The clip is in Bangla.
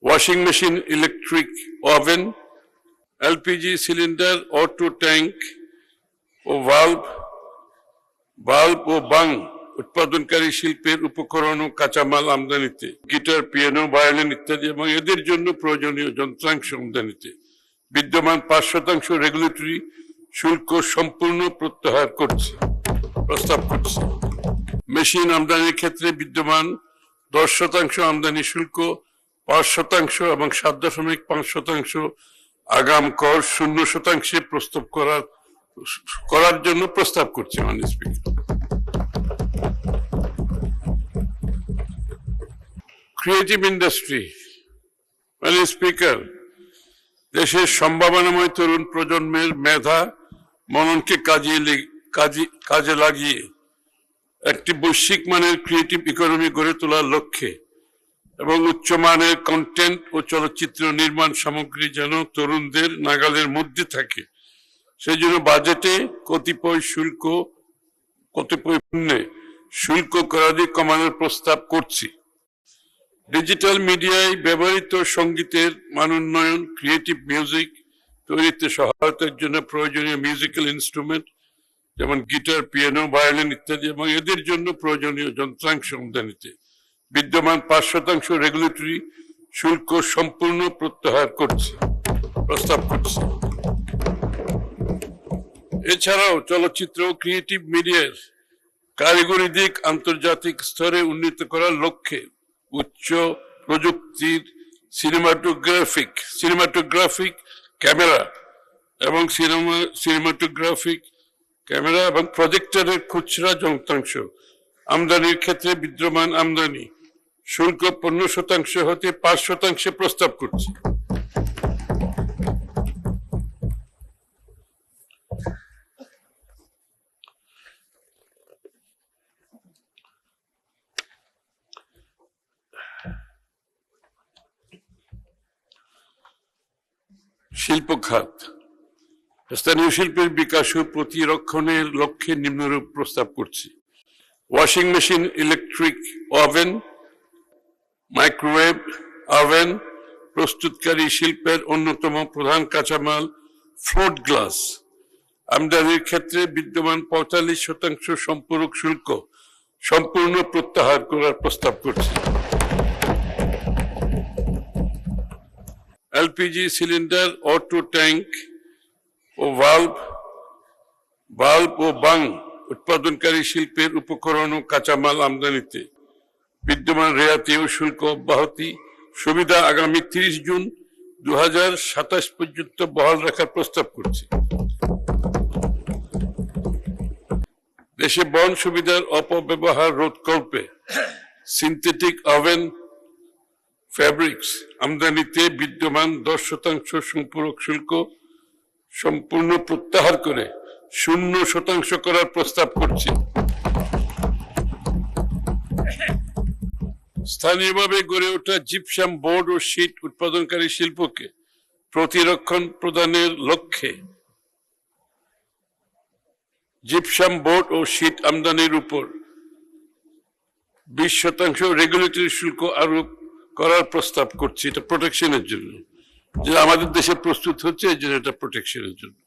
Washing machine, electric oven, LPG cylinder, auto tank ও বাল্ব ও বাং উৎপাদনকারী শিল্পের উপকরণ ও কাঁচামাল আমদানিতে, গিটার, পিয়ানো, ভায়োলিন ইত্যাদি এবং এদের জন্য প্রয়োজনীয় যন্ত্রাংশ আমদানিতে বিদ্যমান 5% রেগুলেটরি শুল্ক সম্পূর্ণ প্রস্তাব করছে। মেশিন আমদানির ক্ষেত্রে বিদ্যমান 10% আমদানি শুল্ক 5% এবং 7.5% আগাম কর 0% প্রস্তাব করার জন্য প্রস্তাব করছে। মাননীয় স্পিকার, ক্রিয়েটিভ ইন্ডাস্ট্রি। মাননীয় স্পিকার, দেশের সম্ভাবনাময় তরুণ প্রজন্মের মেধা মননকে কাজে লাগিয়ে একটি বৈশ্বিক মানের ক্রিয়েটিভ ইকোনমি গড়ে তোলার লক্ষ্যে এবং উচ্চমানের কন্টেন্ট ও চলচ্চিত্র নির্মাণ সামগ্রী যেন তরুণদের নাগালের মধ্যে থাকে, সেই জন্য বাজেটে কতিপয় পণ্যে শুল্ক করাদি কমানোর প্রস্তাব করছি। ডিজিটাল মিডিয়ায় ব্যবহৃত সঙ্গীতের মানোন্নয়ন, ক্রিয়েটিভ মিউজিক তৈরিতে সহায়তার জন্য প্রয়োজনীয় মিউজিক্যাল ইনস্ট্রুমেন্ট যেমন গিটার, পিয়ানো, ভায়োলিন ইত্যাদি এবং এদের জন্য প্রয়োজনীয় যন্ত্রাংশ আমদানিতে বিদ্যমান 5% রেগুলেটরি শুল্ক সম্পূর্ণ প্রস্তাব করছে। এছাড়াও চলচ্চিত্র ও ক্রিয়েটিভ মিডিয়ার কারিগরি দিক আন্তর্জাতিক স্তরে উন্নীত করার লক্ষ্যে উচ্চ প্রযুক্তির সিনেমাটোগ্রাফিক ক্যামেরা এবং প্রজেক্টরের খুচরা যন্ত্রাংশ আমদানির ক্ষেত্রে বিদ্যমান আমদানি শুল্ক 15% হতে 5% প্রস্তাব করছে। শিল্প খাত, স্থানীয় শিল্পের বিকাশ ও প্রতিরক্ষণের লক্ষ্যে নিম্নরূপ প্রস্তাব করছি। Washing machine, electric oven, microwave oven প্রস্তুতকারী শিল্পের অন্যতম প্রধান কাঁচামাল ফ্লোট গ্লাস আমদানির ক্ষেত্রে বিদ্যমান 45% সম্পূরক শুল্ক সম্পূর্ণ প্রত্যাহার করার প্রস্তাব করছি। এলপিজি সিলিন্ডার, অটো ট্যাঙ্ক ও বাল্ব ও বাং উৎপাদনকারী শিল্পের উপকরণ ও কাঁচামাল আমদানিতে বিদ্যমান রেয়াতি ও শুল্ক অব্যাহতি সুবিধা আগামী 30 জুন 2027 পর্যন্ত বহাল রাখার প্রস্তাব করছি। দেশে বন সুবিধার অপব্যবহার রোধকল্পে সিনথেটিক ওভেন ফ্যাব্রিক্স আমদানিতে বিদ্যমান 10% সম্পূরক শুল্ক সম্পূর্ণ প্রত্যাহার করে 0% করার প্রস্তাব করছি। স্থানীয়ভাবে গড়ে ওঠা জিপসাম বোর্ড ও শীট উৎপাদনকারী শিল্পকে প্রতিরক্ষণ প্রদানের লক্ষ্যে জিপসাম বোর্ড ও শীট আমদানির উপর 20% রেগুলেটরি শুল্ক আরোপ করার প্রস্তাব করছি। এটা প্রোটেকশনের জন্য, যে আমাদের দেশে প্রস্তুত হচ্ছে, এই জন্য এটা প্রোটেকশনের জন্য।